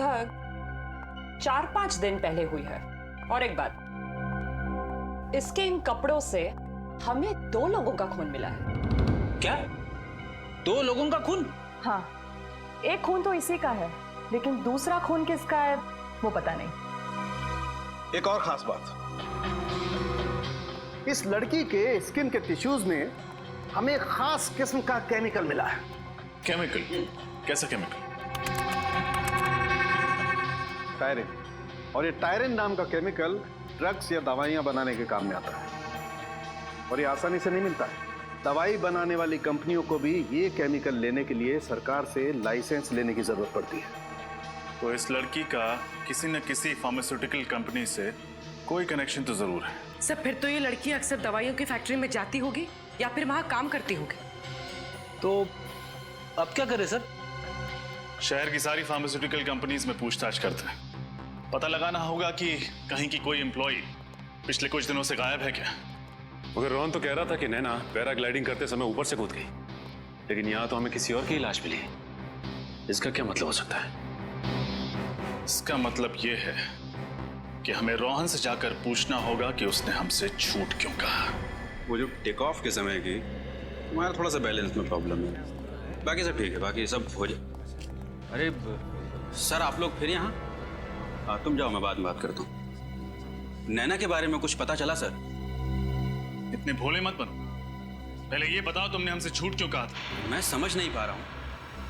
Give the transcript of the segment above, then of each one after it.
लगभग 4-5 दिन पहले हुई है। और एक बात, इसके इन कपड़ों से हमें 2 लोगों का खून मिला है। क्या? 2 लोगों का खून? हाँ, एक खून तो इसी का है, लेकिन दूसरा खून किसका है वो पता नहीं। एक और खास बात, इस लड़की के स्किन के टिश्यूज में हमें एक खास किस्म का केमिकल मिला है। केमिकल? कैसा केमिकल? टायरिन। और ये टायरिन नाम का केमिकल ड्रग्स या दवाइयां बनाने के काम में आता है, और ये आसानी से नहीं मिलता है। दवाई बनाने वाली कंपनियों को भी ये केमिकल लेने के लिए सरकार से लाइसेंस लेने की जरूरत पड़ती है। तो इस लड़की का किसी न किसी फार्मास्यूटिकल कंपनी से कोई कनेक्शन तो जरूर है। सर फिर तो ये लड़की अक्सर दवाइयों की फैक्ट्री में जाती होगी या फिर वहां काम करती होगी। तो अब क्या करें सर? शहर की सारी फार्मास्यूटिकल कंपनीज में पूछताछ करते हैं। पता लगाना होगा कि कहीं की कोई एम्प्लॉय पिछले कुछ दिनों से गायब है क्या। मगर रोहन तो कह रहा था कि नैना पैराग्लाइडिंग करते समय ऊपर से कूद गई, लेकिन यहाँ तो हमें किसी और की लाश मिली। इसका क्या मतलब हो सकता है? इसका मतलब यह है कि हमें रोहन से जाकर पूछना होगा कि उसने हमसे झूठ क्यों कहा। वो जो टेक ऑफ के समय की हमारा थोड़ा सा बैलेंस में प्रॉब्लम है, बाकी सब ठीक है, बाकी सब हो जाए। अरे सर आप लोग फिर यहाँ? तुम जाओ, मैं बाद में बात करता हूँ। नैना के बारे में कुछ पता चला सर? इतने भोले मत बनो, पहले ये बताओ तुमने हमसे झूठ क्यों कहा था? मैं समझ नहीं पा रहा हूँ,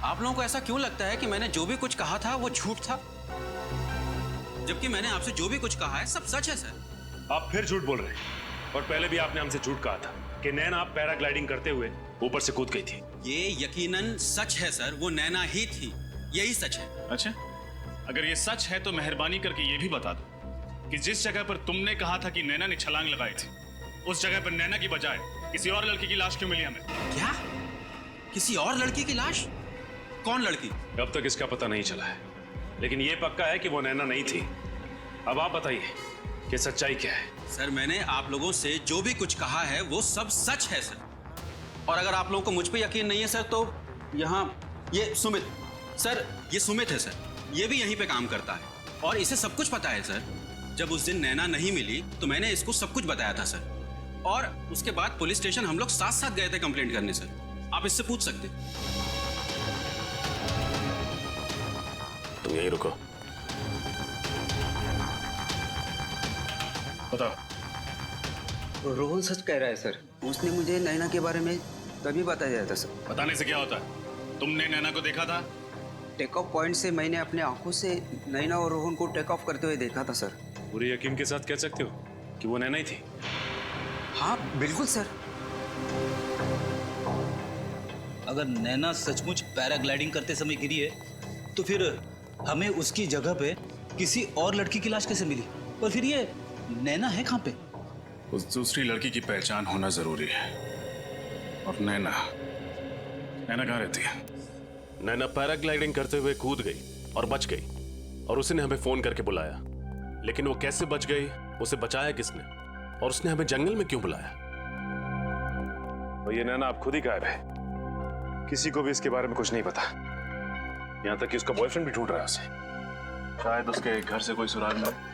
आप लोगों को ऐसा क्यों लगता है कि मैंने जो भी कुछ कहा था वो झूठ था, जबकि मैंने आपसे जो भी कुछ कहा है सब सच है सर। आप फिर झूठ बोल रहे हैं, और पहले भी आपने हमसे झूठ कहा था कि नैना पैराग्लाइडिंग करते हुए ऊपर से कूद गई थी। ये यकीनन सच है सर, वो नैना ही थी, यही सच है। अच्छा, अगर ये सच है तो मेहरबानी करके ये भी बता दो कि जिस जगह पर तुमने कहा था कि नैना ने छलांग लगाई थी, उस जगह पर नैना की बजाय किसी और लड़की की लाश क्यों मिली हमें? क्या? किसी और लड़की की लाश? कौन लड़की? अब तक इसका पता नहीं चला है, लेकिन ये पक्का है कि वो नैना नहीं थी। अब आप बताइए कि सच्चाई क्या है? सर मैंने आप लोगों से जो भी कुछ कहा है वो सब सच है सर, और अगर आप लोगों को मुझ पे यकीन नहीं है सर तो यहाँ ये सुमित सर, ये सुमित है सर, ये भी यहीं पे काम करता है और इसे सब कुछ पता है सर। जब उस दिन नैना नहीं मिली तो मैंने इसको सब कुछ बताया था सर, और उसके बाद पुलिस स्टेशन हम लोग साथ साथ गए थे कंप्लेंट करने सर। आप इससे पूछ सकते। तुम यहीं रुको, बताओ। रोहन सच कह रहा है सर, उसने मुझे नैना के बारे में तभी बताया था सर। बताने से क्या होता है? तुमने नैना को देखा था? टेक ऑफ पॉइंट से मैंने अपने आंखों से नैना और रोहन को टेक ऑफ करते हुए देखा था सर। पूरे यकीन के साथ कह सकते हो कि वो नैना ही थी? हाँ बिल्कुल सर। अगर नैना सचमुच पैराग्लाइडिंग करते समय गिरी है तो फिर हमें उसकी जगह पे किसी और लड़की की लाश कैसे मिली? और फिर ये नैना है कहाँ पे? उस दूसरी लड़की की पहचान होना जरूरी है। और नैना कहाँ रहती है? नैना पैराग्लाइडिंग करते हुए कूद गई और बच गई, और उसी ने हमें फोन करके बुलाया। लेकिन वो कैसे बच गई, उसे बचाया किसने, और उसने हमें जंगल में क्यों बुलाया? और ये नैना अब खुद ही गायब है, किसी को भी इसके बारे में कुछ नहीं पता, यहाँ तक कि उसका बॉयफ्रेंड भी ढूंढ रहा है उसे। शायद उसके घर से कोई सुराग मिले।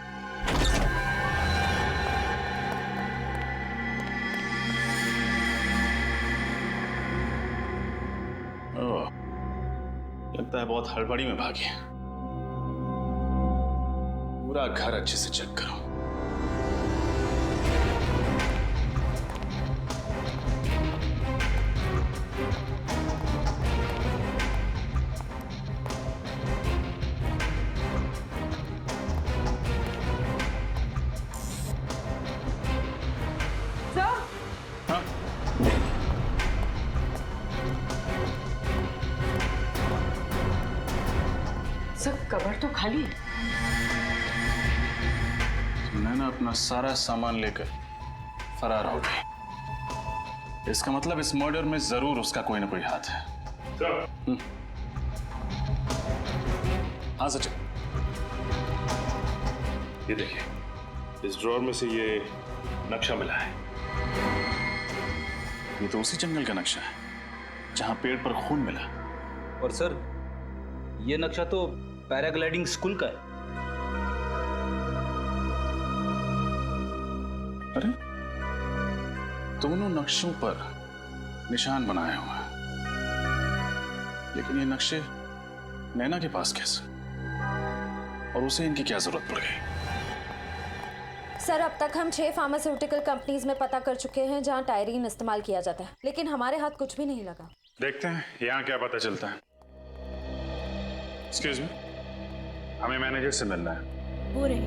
लगता है बहुत हड़बड़ी में भागी। पूरा घर अच्छे से चेक करो। कबर तो खाली है। नैना अपना सारा सामान लेकर फरार हो गई। इसका मतलब इस मर्डर में जरूर उसका कोई ना कोई हाथ है। हाँ सचिन, ये देखिए, इस ड्रॉर में से ये नक्शा मिला है। ये तो उसी जंगल का नक्शा है जहां पेड़ पर खून मिला। और सर ये नक्शा तो पैराग्लाइडिंग स्कूल का है। अरे दोनों नक्शों पर निशान बनाए हुए हैं, लेकिन ये नक्शे नैना के पास कैसे, और उसे इनकी क्या जरूरत पड़ गई? सर, अब तक हम 6 फार्मास्यूटिकल कंपनीज में पता कर चुके हैं जहां टायरीन इस्तेमाल किया जाता है, लेकिन हमारे हाथ कुछ भी नहीं लगा। देखते हैं यहाँ क्या पता चलता है। एक्सक्यूज मी, हमें मैनेजर से मिलना है। वो रही।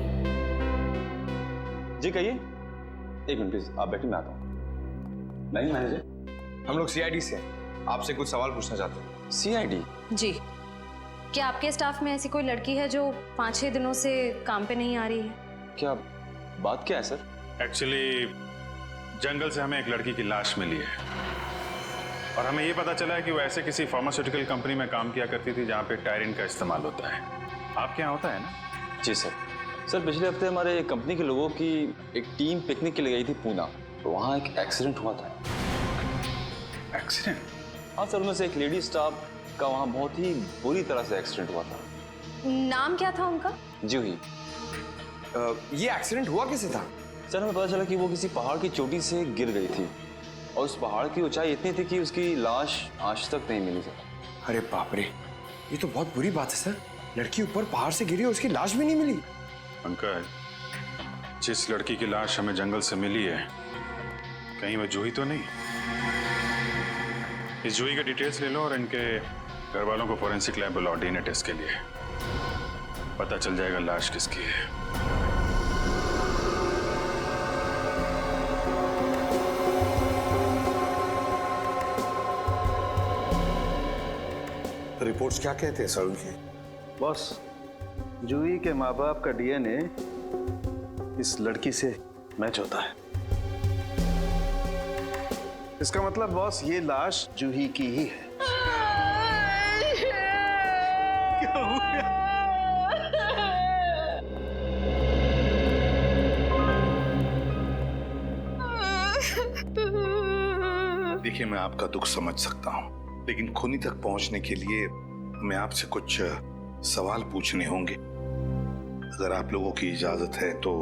जी कहिए। एक मिनट प्लीज, आप बैठिए, मैं आता हूँ। नहीं मैनेजर, हम लोग सीआईडी से हैं, आपसे कुछ सवाल पूछना चाहते हैं। सीआईडी? जी। क्या आपके स्टाफ में ऐसी कोई लड़की है जो 5-6 दिनों से काम पे नहीं आ रही है? क्या बात क्या है सर? एक्चुअली जंगल से हमें एक लड़की की लाश मिली है, और हमें ये पता चला है कि वो ऐसे किसी फार्मास्यूटिकल कंपनी में काम किया करती थी जहाँ पे टायरिन का इस्तेमाल होता है। आपके यहाँ होता है ना? जी सर। सर पिछले हफ्ते हमारे कंपनी के लोगों की एक टीम पिकनिक के लिए गई थी पूना, तो वहाँ एक एक्सीडेंट हुआ था। एक्सीडेंट? हाँ सर, उनमें से एक लेडी स्टाफ का वहाँ बहुत ही बुरी तरह से एक्सीडेंट हुआ था। नाम क्या था उनका? जूही। ये एक्सीडेंट हुआ कैसे था? सर हमें पता चला कि वो किसी पहाड़ की चोटी से गिर गई थी, और उस पहाड़ की ऊंचाई इतनी थी कि उसकी लाश आज तक नहीं मिली सर। अरे बाप रे, ये तो बहुत बुरी बात है सर। लड़की ऊपर पहाड़ से गिरी और उसकी लाश भी नहीं मिली। अंकल, जिस लड़की की लाश हमें जंगल से मिली है, कहीं वो जूही तो नहीं? इस जूही के डिटेल्स ले लो और इनके घर वालों को फोरेंसिक लैब बुलाओ डीएनए टेस्ट के लिए। पता चल जाएगा लाश किसकी है। रिपोर्ट्स क्या कहते हैं सर उनके? बॉस, जूही के माँ बाप का डीएनए इस लड़की से मैच होता है। इसका मतलब बॉस, ये लाश जूही की ही है। क्या हो गया? देखिए, मैं आपका दुख समझ सकता हूँ, लेकिन खूनी तक पहुंचने के लिए मैं आपसे कुछ सवाल पूछने होंगे। अगर आप लोगों की इजाजत है तो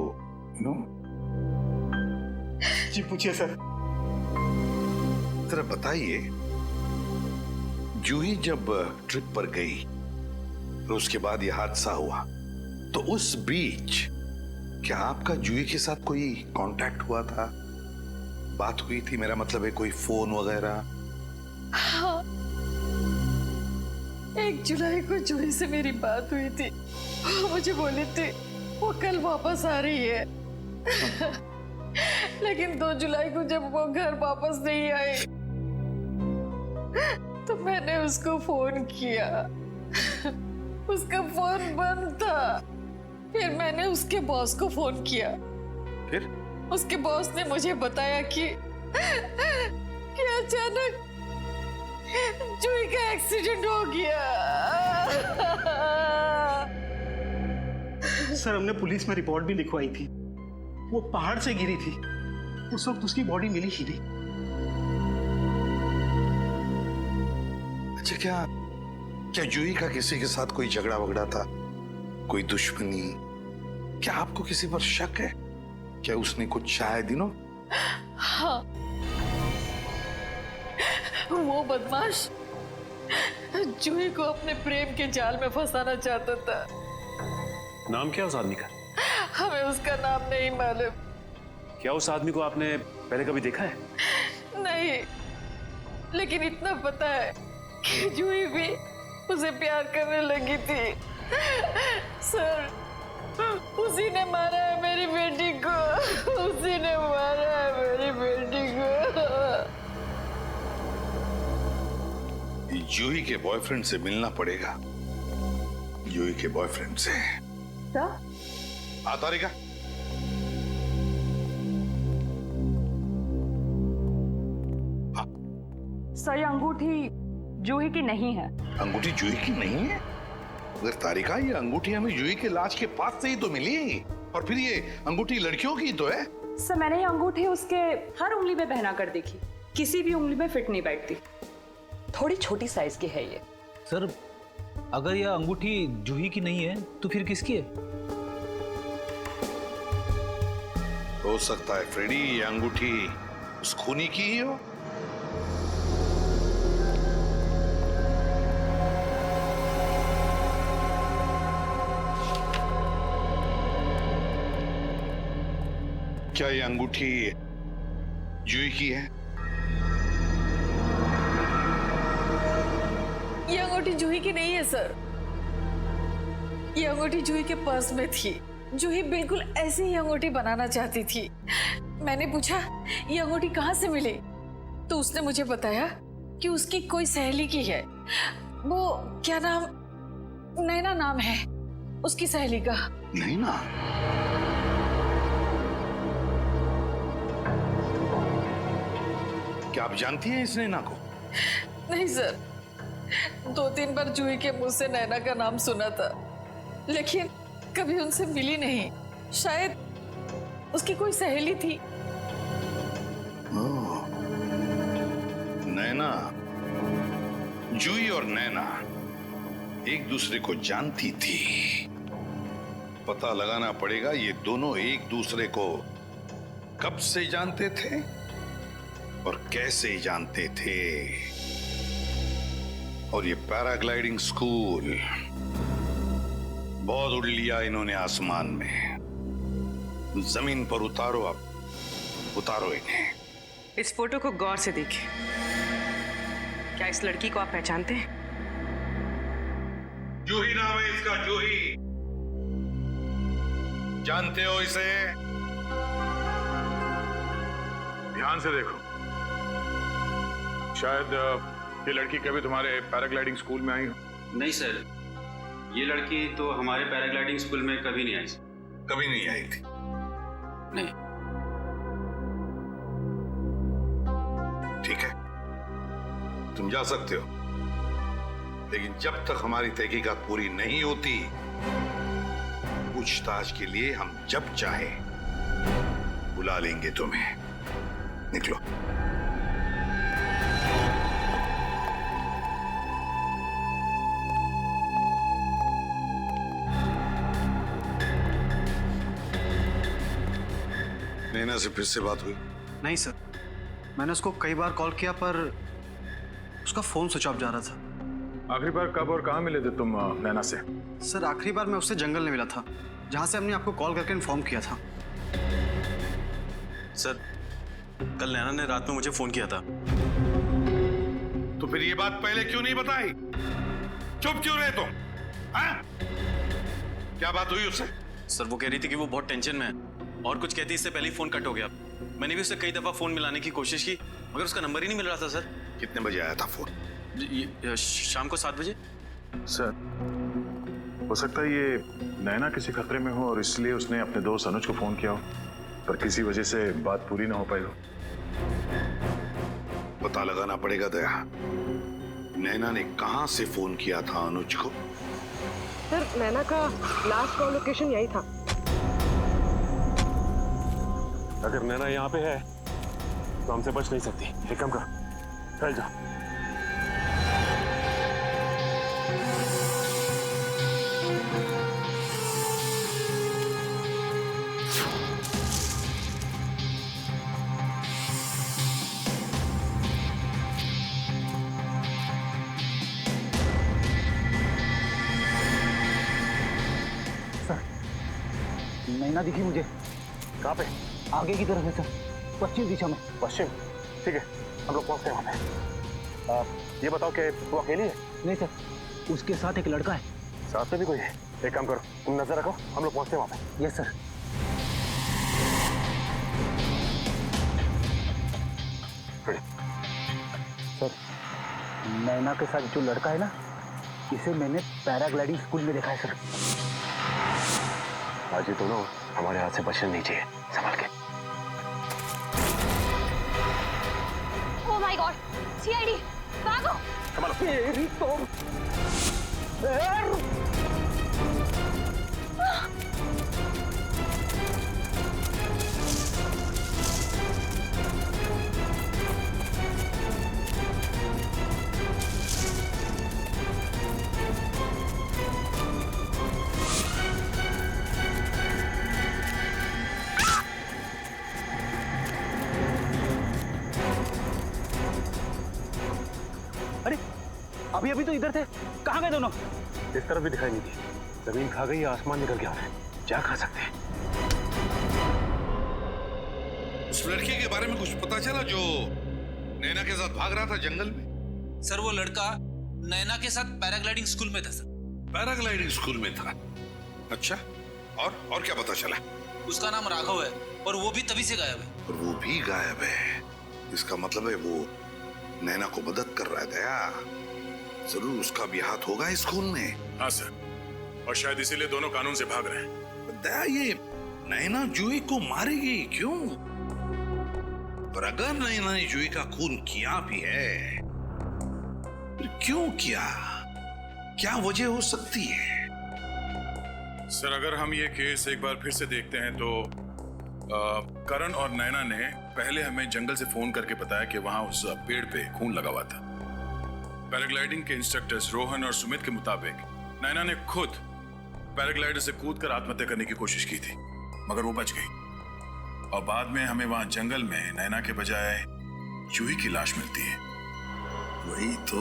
जी पूछिए सर। जरा बताइए, जूही जब ट्रिप पर गई और उसके बाद यह हादसा हुआ, तो उस बीच क्या आपका जूही के साथ कोई कांटेक्ट हुआ था? बात हुई थी, मेरा मतलब है कोई फोन वगैरह? हाँ, 1 जुलाई को जूही से मेरी बात हुई थी। वो मुझे बोली थी वो कल वापस आ रही है। लेकिन 2 जुलाई को जब वो घर वापस नहीं आई तो मैंने उसको फोन किया। उसका फोन बंद था। फिर मैंने उसके बॉस को फोन किया। फिर उसके बॉस ने मुझे बताया कि अचानक जूही का एक्सीडेंट हो गया। सर, हमने पुलिस में रिपोर्ट भी लिखवाई थी। वो पहाड़ से गिरी थी, उस वक्त उसकी बॉडी मिली ही नहीं। अच्छा, क्या जूही का किसी के साथ कोई झगड़ा वगड़ा था, कोई दुश्मनी? क्या आपको किसी पर शक है? क्या उसने कुछ चाहे दिनों? हाँ, वो बदमाश जूही को अपने प्रेम के जाल में फंसाना चाहता था। नाम क्या उस आदमी का? हमें उसका नाम नहीं मालूम। क्या उस आदमी को आपने पहले कभी देखा है? नहीं, लेकिन इतना पता है कि जूही भी उसे प्यार करने लगी थी। सर, उसी ने मारा है मेरी बेटी को। उसी ने मारा है मेरी बेटी को। जूही के बॉयफ्रेंड से मिलना पड़ेगा। जूही के बॉयफ्रेंड से। क्या? तारिका, सर, ये अंगूठी जूही की नहीं है। अंगूठी जूही की नहीं है? अगर तारिका, ये अंगूठी हमें जूही के लाश के पास से ही तो मिली, और फिर ये अंगूठी लड़कियों की तो है। सर, मैंने ये अंगूठी उसके हर उंगली में पहना कर देखी, किसी भी उंगली में फिट नहीं बैठती। थोड़ी छोटी साइज की है ये। सर, अगर यह अंगूठी जूही की नहीं है तो फिर किसकी है? हो सकता है फ्रेडी ये अंगूठी उस खूनी की ही हो। क्या ये अंगूठी जूही की है? ये अंगूठी जूही की नहीं है सर। ये अंगूठी जूही के पर्स में थी। जूही बिल्कुल ऐसी ही अंगूठी बनाना चाहती थी। मैंने पूछा ये अंगूठी कहाँ से मिली, तो उसने मुझे बताया कि उसकी कोई सहेली की है। वो क्या नाम, नैना नाम है उसकी सहेली का। नैना? क्या आप जानती हैं इस नैना को? नहीं सर, 2-3 बार जूही के मुंह से नैना का नाम सुना था, लेकिन कभी उनसे मिली नहीं। शायद उसकी कोई सहेली थी। ओह, नैना, जूही और नैना एक दूसरे को जानती थी। पता लगाना पड़ेगा ये दोनों एक दूसरे को कब से जानते थे और कैसे जानते थे। और ये पैराग्लाइडिंग स्कूल बहुत उड़ लिया इन्होंने आसमान में। जमीन पर उतारो, अब उतारो इन्हें। इस फोटो को गौर से देखिए। क्या इस लड़की को आप पहचानते हैं? जूही नाम है इसका, जूही। जानते हो इसे? ध्यान से देखो, शायद ये लड़की कभी तुम्हारे पैराग्लाइडिंग स्कूल में आई हो। नहीं सर, ये लड़की तो हमारे पैराग्लाइडिंग स्कूल में कभी नहीं आई। कभी नहीं आई थी? नहीं। ठीक है, तुम जा सकते हो, लेकिन जब तक हमारी तहकीकात पूरी नहीं होती, पूछताछ के लिए हम जब चाहे बुला लेंगे तुम्हें। निकलो। नैना से फिर से बात हुई? नहीं सर, मैंने उसको कई बार कॉल किया पर उसका फोन स्विच ऑफ जा रहा था। आखिरी बार कब और कहाँ मिले थे तुम नैना से? सर आखिरी बार मैं उससे जंगल में मिला था, जहां से हमने आपको कॉल करके इन्फॉर्म किया था। सर, कल नैना ने रात में मुझे फोन किया था। तो फिर ये बात पहले क्यों नहीं बताई? चुप क्यों रहे तुम? हाँ? क्या बात हुई उससे? सर वो कह रही थी कि वो बहुत टेंशन में है और कुछ कहती इससे पहले ही फोन कट हो गया। मैंने भी उससे कई दफा फोन मिलाने की कोशिश की मगर उसका नंबर ही नहीं मिल रहा था। सर कितने बजे आया था फोन? शाम को 7 बजे। सर, हो सकता है ये नैना किसी खतरे में हो और इसलिए उसने अपने दोस्त अनुज को फोन किया हो, पर किसी वजह से बात पूरी ना हो पाई हो। पता लगाना पड़ेगा दया, नैना ने कहां से फोन किया था अनुज को? सर नैना का लास्ट कॉल लोकेशन यही था। अगर नैना यहाँ पे है तो हमसे बच नहीं सकती। एक काम कर, फैल जा। नैना दिखी मुझे। कहाँ पे? आगे की तरफ है सर, पश्चिम दिशा में। पश्चिम? ठीक है, हम लोग पहुंचते हैं वहाँ पे। ये बताओ कि वो अकेली है? नहीं सर, उसके साथ एक लड़का है। साथ में भी कोई है? एक काम करो, तुम नजर रखो, हम लोग पहुंचते हैं वहाँ पे। Yes sir. सर, नैना के साथ जो लड़का है ना, इसे मैंने पैराग्लाइडिंग स्कूल में देखा है सर। आज ये दोनों हमारे हाथ से बचने नहीं चाहिए, संभाल के। ओह माय गॉड, सीआईडी, भागो! संभालो। मेरी तो अभी अभी तो इधर थे, कहाँ गए दोनों? इस तरफ भी दिखाई नहीं दी। जमीन खा गई या आसमान निकल के आ रहा है, क्या खा सकते हैं? उस लड़के के बारे में कुछ पता चला जो नैना के साथ भाग रहा था जंगल में? सर वो लड़का नैना के साथ पैराग्लाइडिंग स्कूल में था सर। पैराग्लाइडिंग स्कूल में था? अच्छा, और क्या पता चला? उसका नाम राघव है और वो भी तभी से गायब है। और वो भी गायब है, इसका मतलब है वो नैना को मदद कर रहा है। दया, जरूर उसका भी हाथ होगा इस खून में। हाँ सर, और शायद इसीलिए दोनों कानून से भाग रहे हैं। दया, ये नैना जूही को मारेगी क्यों? और अगर नैना ने जूही का खून किया भी है, फिर क्यों किया? क्या वजह हो सकती है? सर अगर हम ये केस एक बार फिर से देखते हैं तो करण और नैना ने पहले हमें जंगल से फोन करके बताया कि वहां उस पेड़ पे खून लगा हुआ था। पैराग्लाइडिंग के इंस्ट्रक्टर्स रोहन और सुमित के मुताबिक नैना ने खुद पैराग्लाइडर से कूदकर आत्महत्या करने की कोशिश की थी, मगर वो बच गई। और बाद में हमें वहां जंगल में नैना के बजाय जूही की लाश मिलती है। वही तो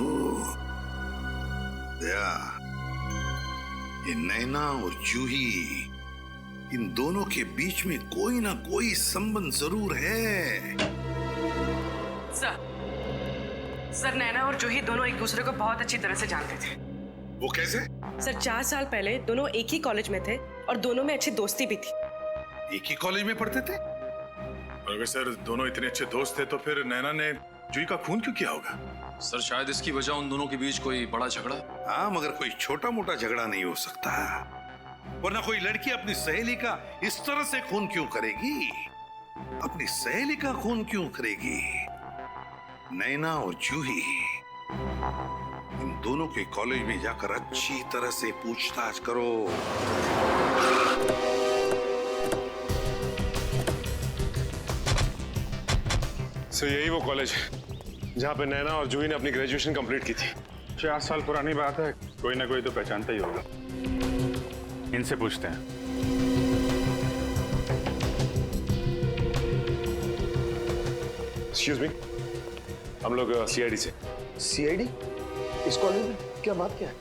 दया, ये नैना और जूही, इन दोनों के बीच में कोई ना कोई संबंध जरूर है। सर नैना और जूही दोनों एक दूसरे को बहुत अच्छी तरह से जानते थे। वो कैसे? सर 4 साल पहले दोनों एक ही कॉलेज में थे और दोनों में अच्छी दोस्ती भी थी। एक ही कॉलेज में पढ़ते थे? और अगर सर दोनों इतने अच्छे दोस्त थे तो फिर नैना ने जूही का खून क्यों किया होगा? सर शायद इसकी वजह उन दोनों के बीच कोई बड़ा झगड़ा। हाँ, मगर कोई छोटा मोटा झगड़ा नहीं हो सकता, वरना कोई लड़की अपनी सहेली का इस तरह से खून क्यों करेगी? अपनी सहेली का खून क्यों करेगी? नैना और जूही, इन दोनों के कॉलेज में जाकर अच्छी तरह से पूछताछ करो। सो यही वो कॉलेज है जहाँ पे नैना और जूही ने अपनी ग्रेजुएशन कंप्लीट की थी। 4 साल पुरानी बात है, कोई ना कोई तो पहचानता ही होगा। इनसे पूछते हैं। एक्सक्यूज मी, हम लोग सीआईडी से। सीआईडी? इस कॉलेज में क्या बात क्या है?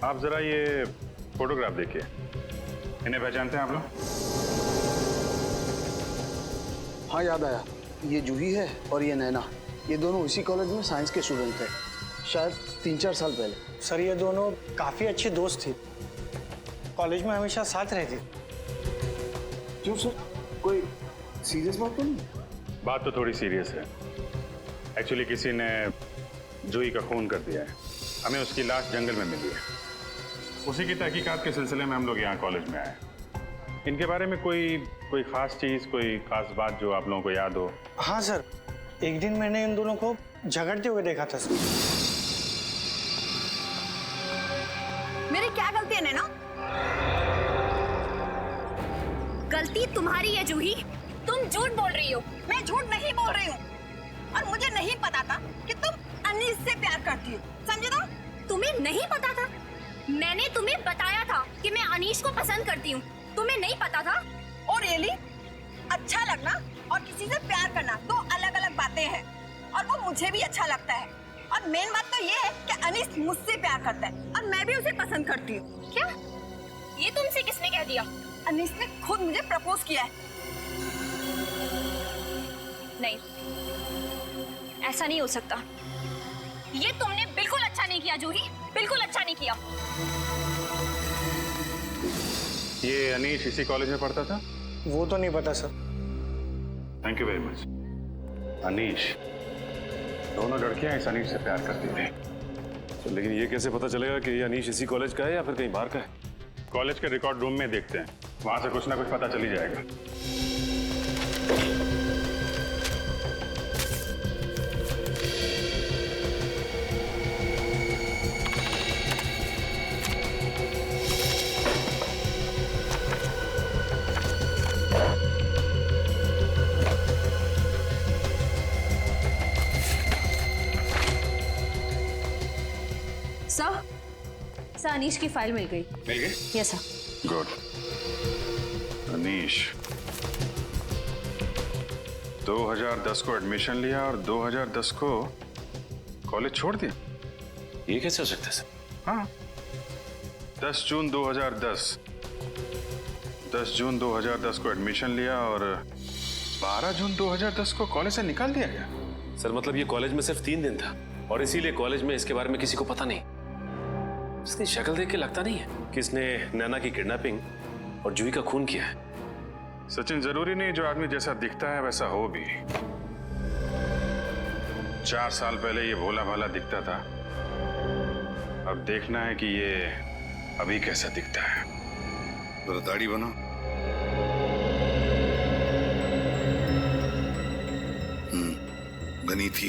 आप जरा ये फोटोग्राफ देखिए, इन्हें पहचानते हैं आप लोग? हाँ, याद आया, ये जूही है और ये नैना। ये दोनों इसी कॉलेज में साइंस के स्टूडेंट थे, शायद 3-4 साल पहले। सर ये दोनों काफी अच्छी दोस्त थी, कॉलेज में हमेशा साथ रहती। क्यों सर, कोई सीरियस बात तो नहीं? बात तो थोड़ी सीरियस है। एक्चुअली किसी ने जूही का खून कर दिया है, हमें उसकी लाश जंगल में मिली है। उसी की तहकीकात के सिलसिले में हम लोग यहाँ कॉलेज में आए। इनके बारे में कोई खास चीज, कोई खास बात जो आप लोगों को याद हो? हाँ सर, एक दिन मैंने इन दोनों को झगड़ते हुए देखा था सर। मेरी क्या गलती है नैना? गलती तुम्हारी है जूही, तुम झूठ बोल रही हो। मैं झूठ नहीं बोल रही हूँ, और मुझे नहीं पता था कि तुम अनीस से प्यार करती हो, समझे ना? तुम्हें नहीं पता था? मैंने तुम्हें बताया था कि मैं अनीश को पसंद करती हूँ, तुम्हें नहीं पता था? और रियली, अच्छा लगना और किसी से प्यार करना 2 अलग-अलग बातें हैं, और वो मुझे भी अच्छा लगता है। और मेन बात तो ये है कि अनीस मुझसे प्यार करता है और मैं भी उसे पसंद करती हूँ। क्या? ये तुमसे किसने कह दिया? अनीस ने खुद मुझे प्रपोज किया है। नहीं, ऐसा नहीं हो सकता। ये तुमने बिल्कुल अच्छा नहीं किया जूही, बिल्कुल अच्छा नहीं किया। ये अनीश इसी कॉलेज में पढ़ता था? वो तो नहीं पता sir. Thank you very much. Anish, दोनों लड़कियां इस अनीश से प्यार करती थी। तो लेकिन ये कैसे पता चलेगा कि ये अनीश इसी कॉलेज का है या फिर कहीं बाहर का है? कॉलेज के रिकॉर्ड रूम में देखते हैं, वहां से कुछ ना कुछ पता चल ही जाएगा। सर अनीश की फाइल मिल गई। मिल गई? Yes sir. गुड। अनीश 2010 को एडमिशन लिया और 2010 को कॉलेज छोड़ दिया। ये कैसे हो सकता है सर? हाँ, 10 जून 2010 को एडमिशन लिया और 12 जून 2010 को कॉलेज से निकाल दिया गया। सर मतलब ये कॉलेज में सिर्फ 3 दिन था और इसीलिए कॉलेज में इसके बारे में किसी को पता नहीं। इसकी शक्ल देख के लगता नहीं है कि इसने नैना की किडनैपिंग और जूही का खून किया है। सचिन, जरूरी नहीं जो आदमी जैसा दिखता है वैसा हो भी। 4 साल पहले ये भोला भाला दिखता था, अब देखना है कि ये अभी कैसा दिखता है। जरा दाढ़ी बना। बनी थी।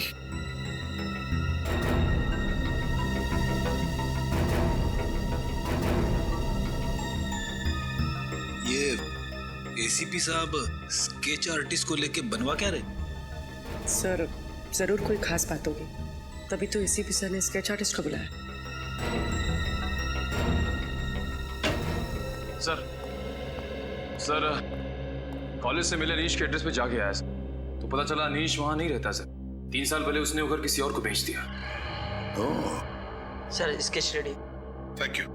ये एसीपी साहब स्केच आर्टिस्ट को लेके बनवा क्या रहे? सर जरूर कोई खास बात होगी, तभी तो एसीपी सर ने स्केच आर्टिस्ट को बुलाया। सर कॉलेज से मिले अनीश के एड्रेस पे जाके आया सर, तो पता चला अनीश वहां नहीं रहता सर। 3 साल पहले उसने उधर किसी और को भेज दिया। Sir sketch ready. Thank you.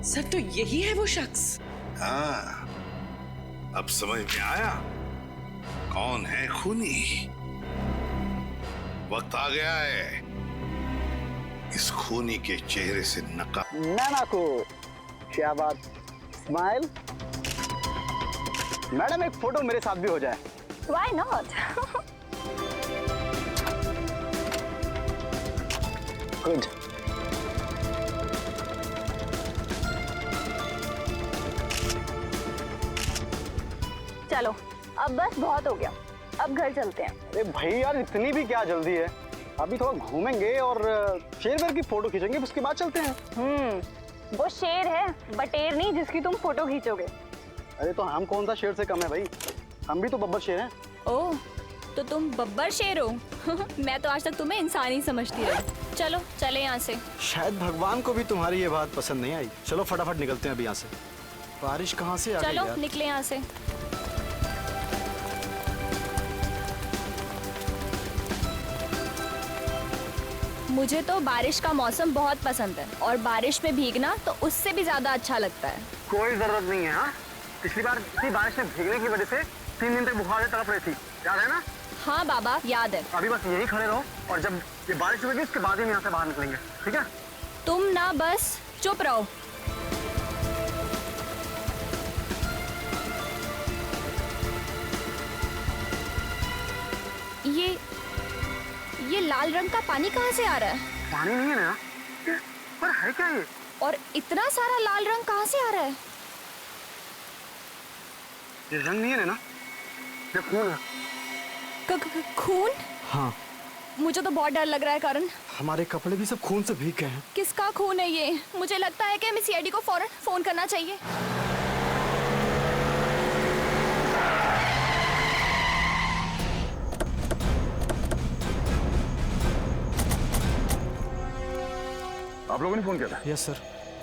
Sir तो यही है वो शख्स। हाँ, अब समझ में आया कौन है खूनी। वक्त आ गया है इस खूनी के चेहरे से नकाब। नैना को क्या बात, स्माइल। मैडम एक फोटो मेरे साथ भी हो जाए। Why not? गुड। चलो अब बस बहुत हो गया, अब घर चलते हैं। अरे भाई यार इतनी भी क्या जल्दी है, अभी थोड़ा घूमेंगे और शेर वेर की फोटो खींचेंगे, उसके बाद चलते हैं। वो शेर है, बटेर नहीं जिसकी तुम फोटो खींचोगे। अरे तो हम कौन सा शेर से कम है भाई, हम भी तो बब्बर शेर हैं। ओह तो तुम बब्बर शेर हो। मैं तो आज तक तुम्हें इंसान ही समझती रही। चलो चले यहाँ से। शायद भगवान को भी तुम्हारी ये बात पसंद नहीं आई। चलो फटाफट निकलते हैं अभी यहाँ से। बारिश कहाँ से आ गई चलो यार? निकले यहाँ से। मुझे तो बारिश का मौसम बहुत पसंद है और बारिश में भीगना तो उससे भी ज्यादा अच्छा लगता है। कोई जरूरत नहीं है। हाँ, पिछली बार इसी बारिश में भीगने की वजह से 3 दिन तक बुखार से तड़प रही थी, याद है ना? हाँ बाबा याद है। अभी बस यही खड़े रहो और जब ये बारिश होगी उसके बाद ही हम यहाँ से बाहर निकलेंगे, ठीक है? तुम ना बस चुप रहो। ये लाल रंग का पानी कहाँ से आ रहा है? पानी नहीं है ना, पर है क्या ये? और इतना सारा लाल रंग कहाँ से आ रहा है? ये रंग नहीं है ना, ये खून है। खून? हाँ। मुझे तो बहुत डर लग रहा है करण। हमारे कपड़े भी सब खून से भीग गए हैं। किसका खून है ये? मुझे लगता है कि हमें सीआईडी को फौरन फोन करना चाहिए। आप लोगों ने फोन किया था? यस सर,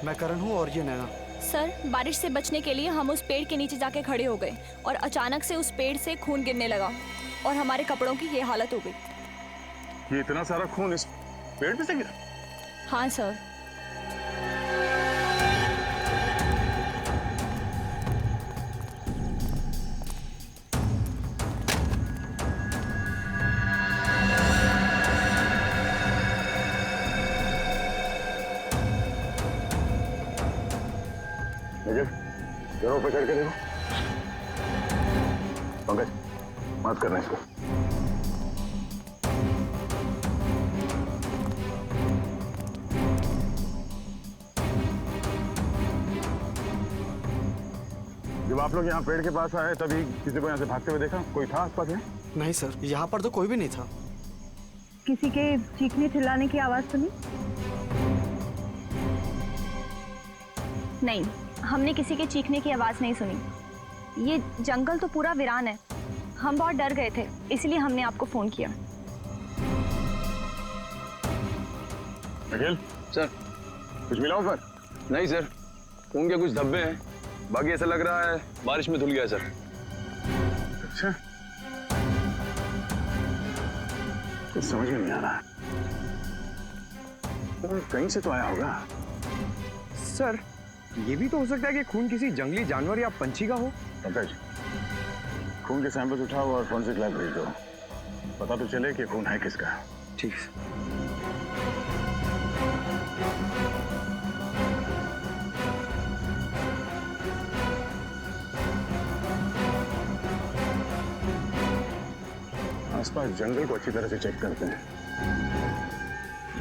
मैं करण हूँ और ये नैना। सर बारिश से बचने के लिए हम उस पेड़ के नीचे जाके खड़े हो गए और अचानक से उस पेड़ से खून गिरने लगा और हमारे कपड़ों की ये हालत हो गई। ये इतना सारा खून इस पेड़ पे से गिरा? हाँ सर। जरा ऊपर चढ़ के देखो। पंकज मत करना इसको। जब आप लोग यहाँ पेड़ के पास आए तभी किसी को यहाँ से भागते हुए देखा? कोई था आसपास में? नहीं सर, यहाँ पर तो कोई भी नहीं था। किसी के चीखने चिल्लाने की आवाज सुनी? नहीं, हमने किसी के चीखने की आवाज नहीं सुनी। ये जंगल तो पूरा वीरान है। हम बहुत डर गए थे, इसलिए हमने आपको फोन किया। अखिल सर कुछ मिला ऊपर? नहीं सर, खून के कुछ धब्बे हैं, बाकी ऐसा लग रहा है बारिश में धुल गया सर। अच्छा, कुछ समझ में नहीं आ रहा। तो कहीं से तो आया होगा। सर, ये भी तो हो सकता है कि खून किसी जंगली जानवर या पंछी का हो। पंकज, खून के सैंपल्स उठाओ और फॉरेंसिक लैब भेज दो। पता तो चले कि खून है किसका। ठीक है। आसपास जंगल को अच्छी तरह से चेक करते हैं।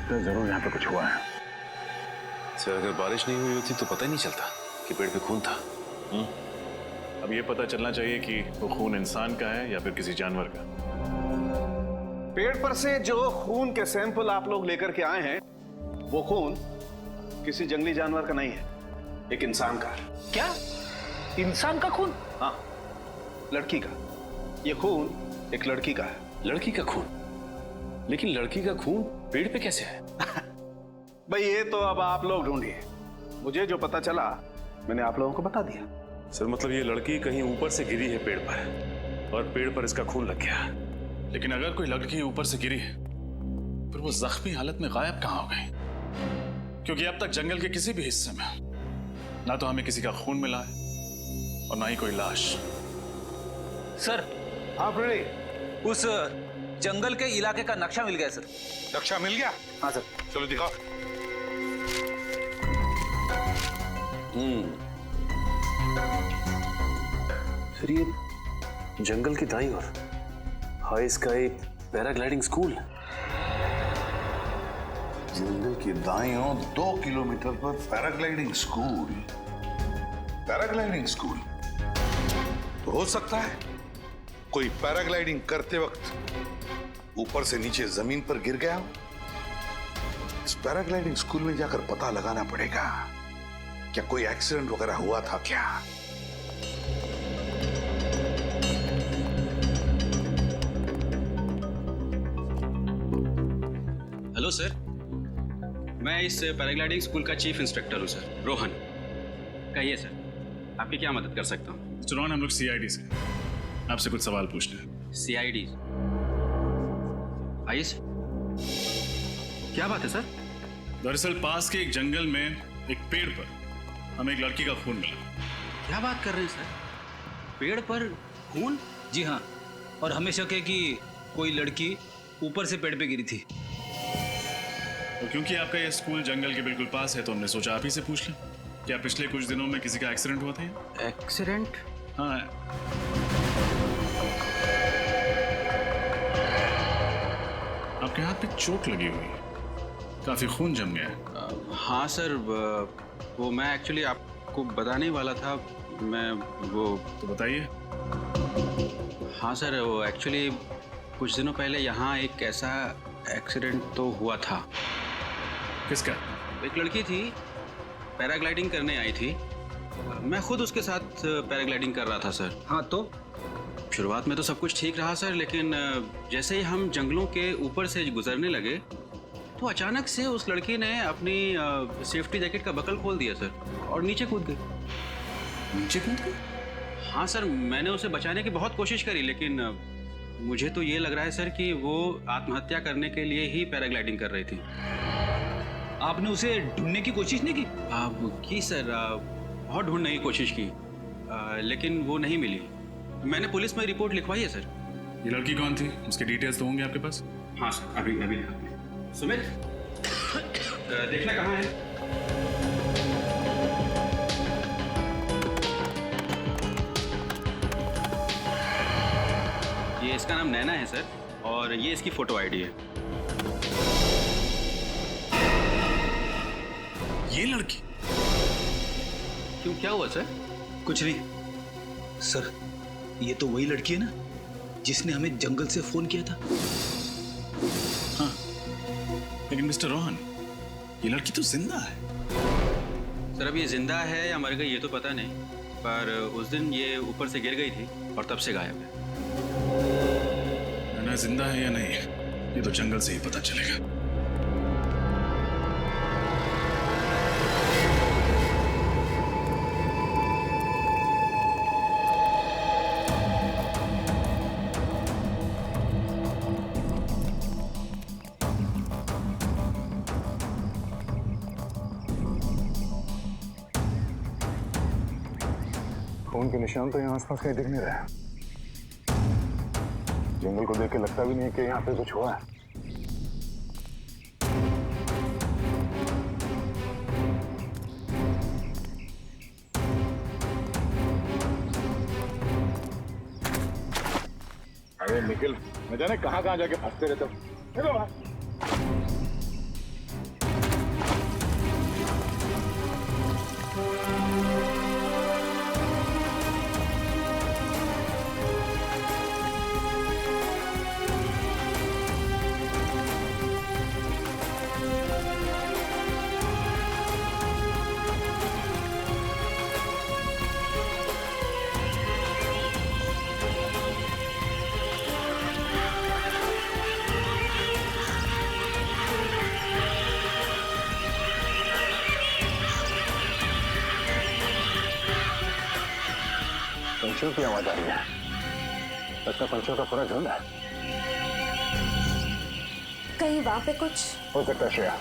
तो जरूर यहाँ पे कुछ हुआ है। सर, अगर बारिश नहीं हुई होती तो पता ही नहीं चलता कि पेड़ पे खून था। अब ये पता चलना चाहिए कि वो खून इंसान का है या फिर किसी जानवर का। पेड़ पर से जो खून के सैंपल आप लोग लेकर के आए हैं, वो खून किसी जंगली जानवर का नहीं है, एक इंसान का है। क्या? इंसान का खून? हाँ, लड़की का। ये खून एक लड़की का है। लड़की का खून? लेकिन लड़की का खून पेड़ पे कैसे है? भाई ये तो अब आप लोग ढूंढिए। मुझे जो पता चला मैंने आप लोगों को बता दिया। सर, मतलब ये लड़की कहीं ऊपर से गिरी है पेड़ पर और पेड़ पर इसका खून लग गया। लेकिन अगर कोई लड़की ऊपर से गिरी है फिर वो जख्मी हालत में गायब कहां हो गई? क्योंकि अब तक जंगल के किसी भी हिस्से में ना तो हमें किसी का खून मिला है और ना ही कोई लाश। सर, आप रेडी? उस जंगल के इलाके का नक्शा मिल गया सर। नक्शा मिल गया? हाँ सर। चलो दिखाओ। फिर ये जंगल की दाईं ओर हाई स्काई पैराग्लाइडिंग स्कूल। जंगल के दाईं ओर 2 किलोमीटर पर पैराग्लाइडिंग स्कूल। पैराग्लाइडिंग स्कूल तो हो सकता है कोई पैराग्लाइडिंग करते वक्त ऊपर से नीचे जमीन पर गिर गया हो। इस पैराग्लाइडिंग स्कूल में जाकर पता लगाना पड़ेगा क्या कोई एक्सीडेंट वगैरह हुआ था क्या। हेलो सर, मैं इस पैराग्लाइडिंग स्कूल का चीफ इंस्ट्रक्टर हूँ सर, रोहन। कहिए सर, आपकी क्या मदद कर सकता हूँ? मिस्टर रोहन, हम लोग सीआईडी से आपसे कुछ सवाल पूछने हैं। सीआईडी? आइए सर। क्या बात है सर? दरअसल पास के एक जंगल में एक पेड़ पर हमें एक लड़की का खून मिला। क्या बात कर रहे हैं सर? पेड़ पर खून? जी हाँ, और हमें शक है कि कोई लड़की ऊपर से पेड़ पे गिरी थी। और क्योंकि आपका ये स्कूल जंगल के बिल्कुल पास है तो हमने सोचा आप ही से पूछ लें। क्या पिछले कुछ दिनों में किसी का एक्सीडेंट हुआ था? एक्सीडेंट? हाँ। आपके हाथ पे चोट लगी हुई है, काफी खून जम गया है। हाँ सर, वो मैं एक्चुअली आपको बताने ही वाला था। मैं वो तो बताइए। हाँ सर, वो एक्चुअली कुछ दिनों पहले यहाँ एक ऐसा एक्सीडेंट तो हुआ था। किसका? एक लड़की थी, पैराग्लाइडिंग करने आई थी। मैं खुद उसके साथ पैराग्लाइडिंग कर रहा था सर। हाँ तो? शुरुआत में तो सब कुछ ठीक रहा सर, लेकिन जैसे ही हम जंगलों के ऊपर से गुजरने लगे तो अचानक से उस लड़की ने अपनी सेफ्टी जैकेट का बकल खोल दिया सर और नीचे कूद गई। नीचे कूद गई? हाँ सर, मैंने उसे बचाने की बहुत कोशिश करी, लेकिन मुझे तो ये लग रहा है सर कि वो आत्महत्या करने के लिए ही पैराग्लाइडिंग कर रही थी। आपने उसे ढूंढने की कोशिश नहीं की? की सर, बहुत ढूंढने की कोशिश की, लेकिन वो नहीं मिली। मैंने पुलिस में रिपोर्ट लिखवाई है सर। ये लड़की कौन थी? उसके डिटेल्स तो होंगे आपके पास? हाँ सर, अभी लिखा। सुमित, देखना कहाँ है? ये इसका नाम नैना है सर, और ये इसकी फोटो आईडी है। ये लड़की? क्यों, क्या हुआ सर? कुछ नहीं सर, ये तो वही लड़की है ना जिसने हमें जंगल से फोन किया था। हाँ, लेकिन मिस्टर रोहन, ये लड़की तो जिंदा है। सर, अब ये जिंदा है या मर गई ये तो पता नहीं, पर उस दिन ये ऊपर से गिर गई थी और तब से गायब है। नैना जिंदा है या नहीं ये तो जंगल से ही पता चलेगा। खून के निशान तो यहाँ आसपास कहीं दिख नहीं रहे। जंगल को देख के लगता भी नहीं कि यहाँ पे कुछ हुआ है। अरे निखिल, न जाने कहाँ जाके फंसते रहते हो। निकलो बाहर। पंछियों की आवाज आ रही है। लगता पंछियों का पूरा झुंड है। कहीं वहां पे कुछ हो सकता है श्रेया,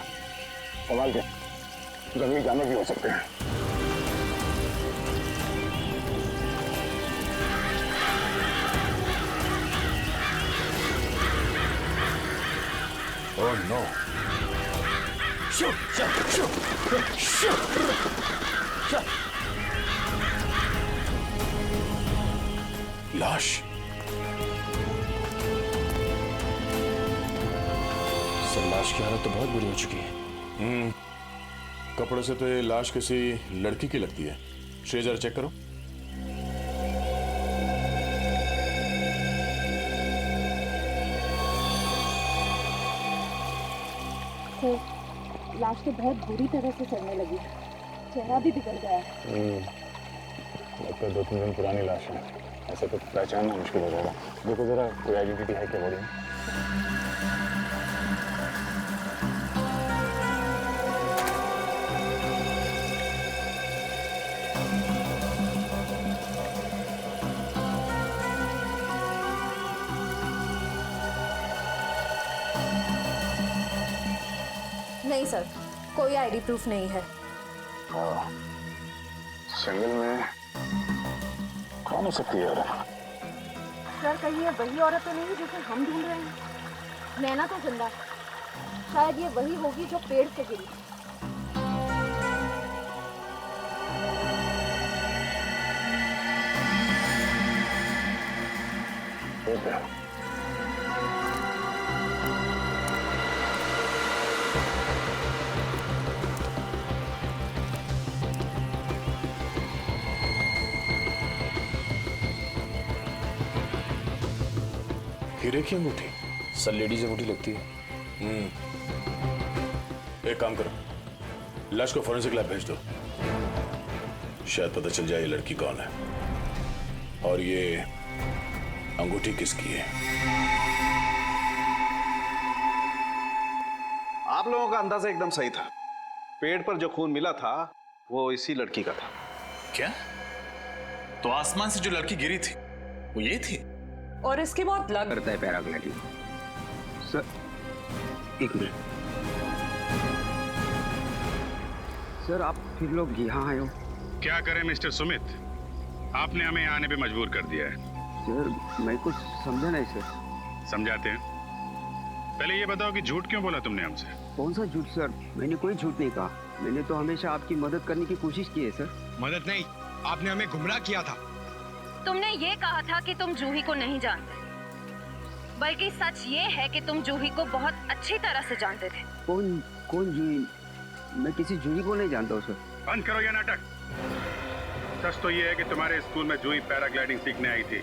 संभाल के, जंगली जानवर भी हो सकते हैं। Oh no. लाश। सर लाश की हालत तो बहुत बुरी हो चुकी है। कपड़े से तो ये लाश किसी लड़की की लगती है। श्रेया जरा चेक करो। सर लाश तो बहुत बुरी तरह से सड़ने लगी, चेहरा भी बिगड़ गया है। लगता है 2-3 दिन पुरानी लाश है। ऐसे तो पहचानना मुश्किल हो जाएगा। देखो जरा कोई आइडेंटिटी है क्या बॉडी में? नहीं सर, कोई आईडी प्रूफ नहीं है। जंगल में कौन हो सकती है औरत? सर कहीं ये वही औरत तो नहीं जिसे हम ढूंढ रहे हैं? नैना तो जिंदा, शायद ये वही होगी जो पेड़ से गिरी। हीरे की अंगूठी? सर लेडीज अंगूठी लगती है। एक काम करो, लाश को फॉरेंसिक लैब भेज दो। शायद पता चल जाए ये लड़की कौन है और ये अंगूठी किसकी है। आप लोगों का अंदाजा एकदम सही था। पेड़ पर जो खून मिला था वो इसी लड़की का था। क्या? तो आसमान से जो लड़की गिरी थी वो ये थी? और इसकी मौत लग करता है पैराग्लाइडिंग। सर एक मिनट सर, आप फिर लोग यहाँ आए हो? क्या करें मिस्टर सुमित, आपने हमें आने पे मजबूर कर दिया है। सर मैं कुछ समझा नहीं सर। समझाते हैं। पहले ये बताओ कि झूठ क्यों बोला तुमने हमसे? कौन सा झूठ सर? मैंने कोई झूठ नहीं कहा। मैंने तो हमेशा आपकी मदद करने की कोशिश की है सर। मदद नहीं, आपने हमें गुमराह किया था। तुमने ये कहा था कि तुम जूही को नहीं जानते, बल्कि सच ये है कि तुम जूही को बहुत अच्छी तरह से जानते थे। कौन जूही? मैं किसी जूही को नहीं जानता हूँ सर। बंद करो ये नाटक। सच तो ये है कि तुम्हारे स्कूल में जूही पैराग्लाइडिंग सीखने आई थी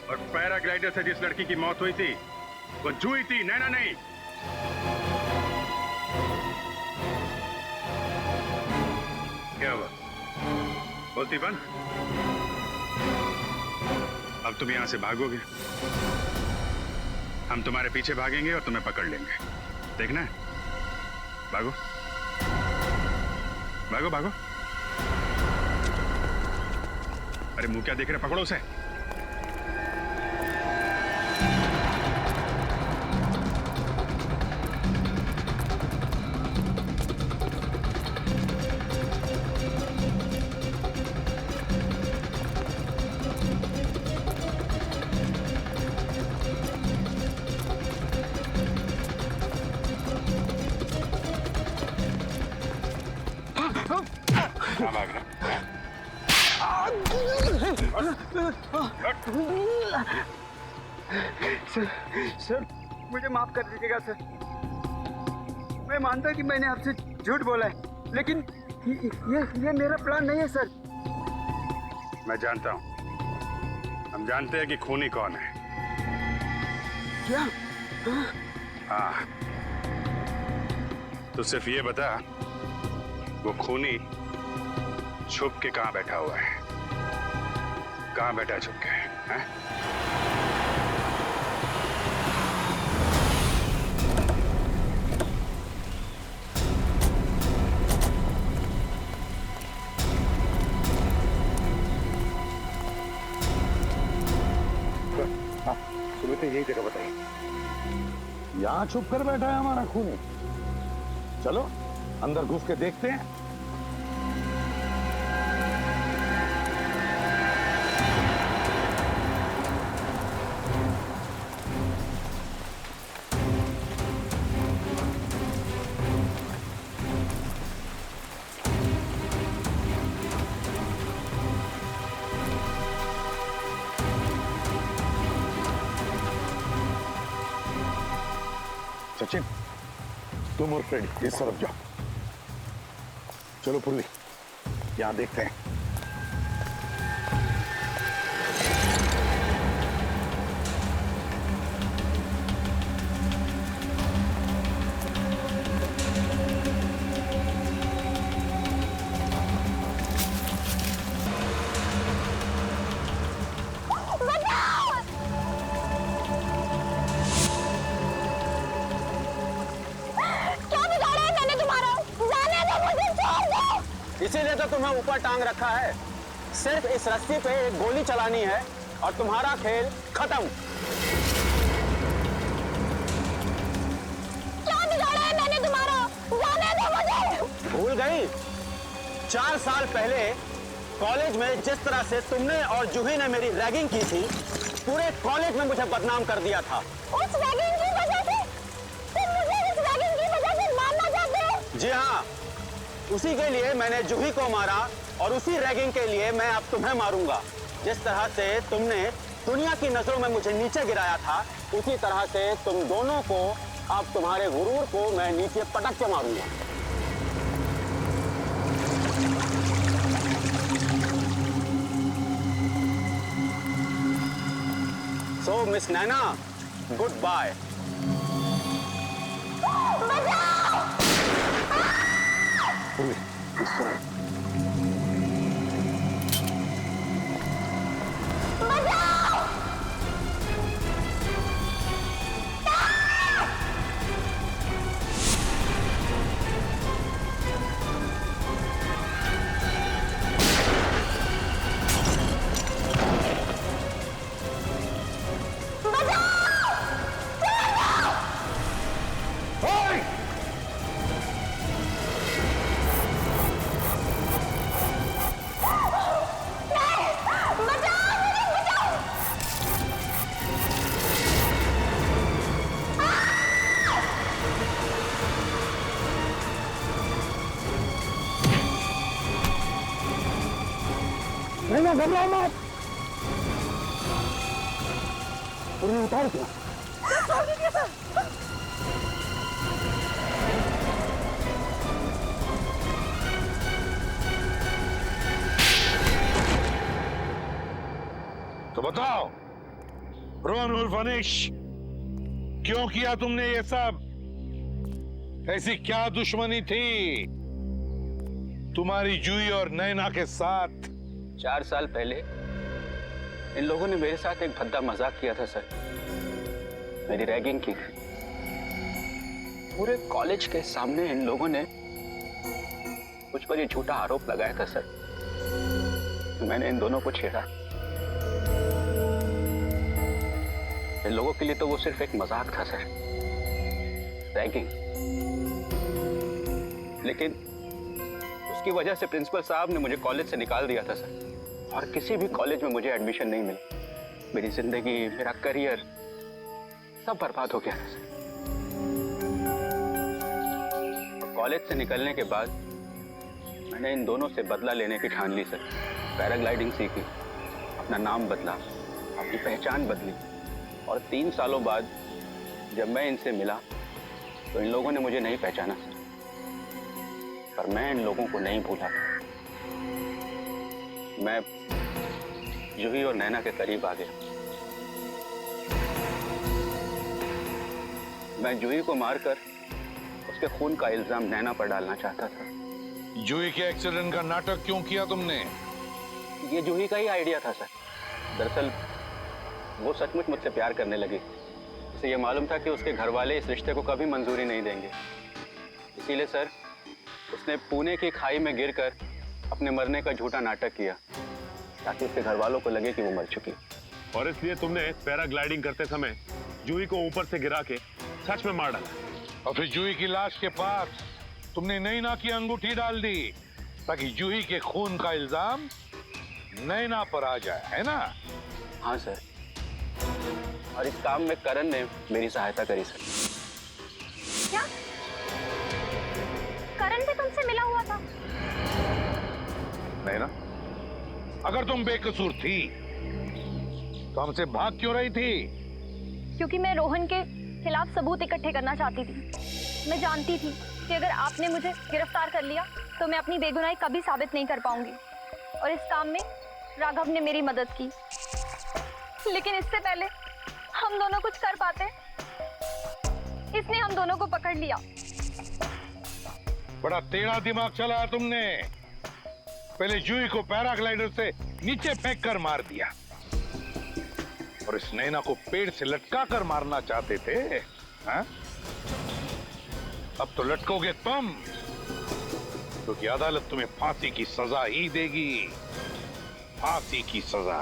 और पैराग्लाइडर से जिस लड़की की मौत हुई थी वो जूही थी, नैना नहीं। क्या हुआ? बोलती बंद। अब तुम यहां से भागोगे, हम तुम्हारे पीछे भागेंगे और तुम्हें पकड़ लेंगे। देखना है? भागो भागो भागो। अरे मुंह क्या देख रहे, पकड़ो उसे। कहाँ भाग रहा? सर मुझे माफ कर दीजिएगा सर। मैं मानता कि मैंने आपसे झूठ बोला है, लेकिन ये मेरा प्लान नहीं है सर। मैं जानता हूँ, हम जानते हैं कि खूनी कौन है। क्या? हाँ, तो सिर्फ ये बता, वो खूनी छुप के कहाँ बैठा हुआ है? कहाँ बैठा छुप के? हैं? सुमित यही जगह बताइए। यहाँ छुप कर बैठा है हमारा खूनी। चलो अंदर घुस के देखते हैं। सचिन, तुम और फ्रेडी इस तरफ जाओ। चलो पूर्वी, यहां देखते हैं। इसीलिए तो तुम्हें ऊपर टांग रखा है। सिर्फ इस रस्सी पे एक गोली चलानी है और तुम्हारा खेल खत्म। क्या बिगाड़ा है मैंने तुम्हारा? जाने दो मुझे। भूल गई? 4 साल पहले कॉलेज में जिस तरह से तुमने और जूही ने मेरी रैगिंग की थी, पूरे कॉलेज में मुझे बदनाम कर दिया था। उस रैगिंग की वजह से तुम मुझे इस रैगिंग की वजह से मारना चाहते हो? जी हाँ, उसी के लिए मैंने जूही को मारा और उसी रैगिंग के लिए मैं अब तुम्हें मारूंगा। जिस तरह से तुमने दुनिया की नजरों में मुझे नीचे गिराया था, उसी तरह से तुम दोनों को, अब तुम्हारे गुरूर को मैं नीचे पटक के मारूंगा। सो मिस नैना, गुड बाय। नहीं घबराओ मत। उन्हें उतार दिया। तो बताओ रोहन उर्फ अनिश, क्यों किया तुमने ये सब? ऐसी क्या दुश्मनी थी तुम्हारी जूही और नैना के साथ? 4 साल पहले इन लोगों ने मेरे साथ एक भद्दा मजाक किया था सर। मेरी रैगिंग की थी। पूरे कॉलेज के सामने इन लोगों ने मुझ पर ये झूठा आरोप लगाया था सर। मैंने इन दोनों को छेड़ा। इन लोगों के लिए तो वो सिर्फ एक मजाक था सर, रैगिंग। लेकिन उसकी वजह से प्रिंसिपल साहब ने मुझे कॉलेज से निकाल दिया था सर, और किसी भी कॉलेज में मुझे एडमिशन नहीं मिला। मेरी जिंदगी, मेरा करियर सब बर्बाद हो गया था सर। कॉलेज से निकलने के बाद मैंने इन दोनों से बदला लेने की ठान ली सर। पैराग्लाइडिंग सीखी, अपना नाम बदला, अपनी पहचान बदली, और 3 सालों बाद जब मैं इनसे मिला तो इन लोगों ने मुझे नहीं पहचाना सर। पर मैं इन लोगों को नहीं भूला। मैं जूही और नैना के करीब आ गया। मैं जूही को मारकर उसके खून का इल्जाम नैना पर डालना चाहता था। जूही के एक्सीडेंट का नाटक क्यों किया तुमने? ये जूही का ही आइडिया था सर। दरअसल वो सचमुच मुझसे प्यार करने लगी। उसे ये मालूम था कि उसके घर वाले इस रिश्ते को कभी मंजूरी नहीं देंगे। इसीलिए सर उसने पुणे की खाई में गिरकर अपने मरने का झूठा नाटक किया ताकि उसके घर वालों को लगे कि वो मर चुकी। और इसलिए तुमने पैराग्लाइडिंग करते समय जूही को ऊपर से गिरा के सच में मार डाला। और फिर जूही की लाश के पास तुमने नैना की अंगूठी डाल दी ताकि जूही के खून का इल्जाम नैना पर आ जाए, है ना? हाँ सर, और इस काम में करण ने मेरी सहायता करी सर। क्या करण भी तुमसे मिला हुआ था? नैना, अगर तुम बेकसूर थी तो हमसे भाग क्यों रही थी? क्योंकि मैं रोहन के खिलाफ सबूत इकट्ठे करना चाहती थी। मैं जानती थी कि अगर आपने मुझे गिरफ्तार कर लिया तो मैं अपनी बेगुनाही कभी साबित नहीं कर पाऊंगी, और इस काम में राघव ने मेरी मदद की। लेकिन इससे पहले हम दोनों कुछ कर पाते, इसने हम दोनों को पकड़ लिया। बड़ा टेढ़ा दिमाग चलाया तुमने। पहले जूही को पैराग्लाइडर से नीचे फेंक कर मार दिया, और इस नैना को पेड़ से लटका कर मारना चाहते थे, हाँ? अब तो लटकोगे तुम, क्योंकि अदालत तुम्हें फांसी की सजा ही देगी। फांसी की सजा।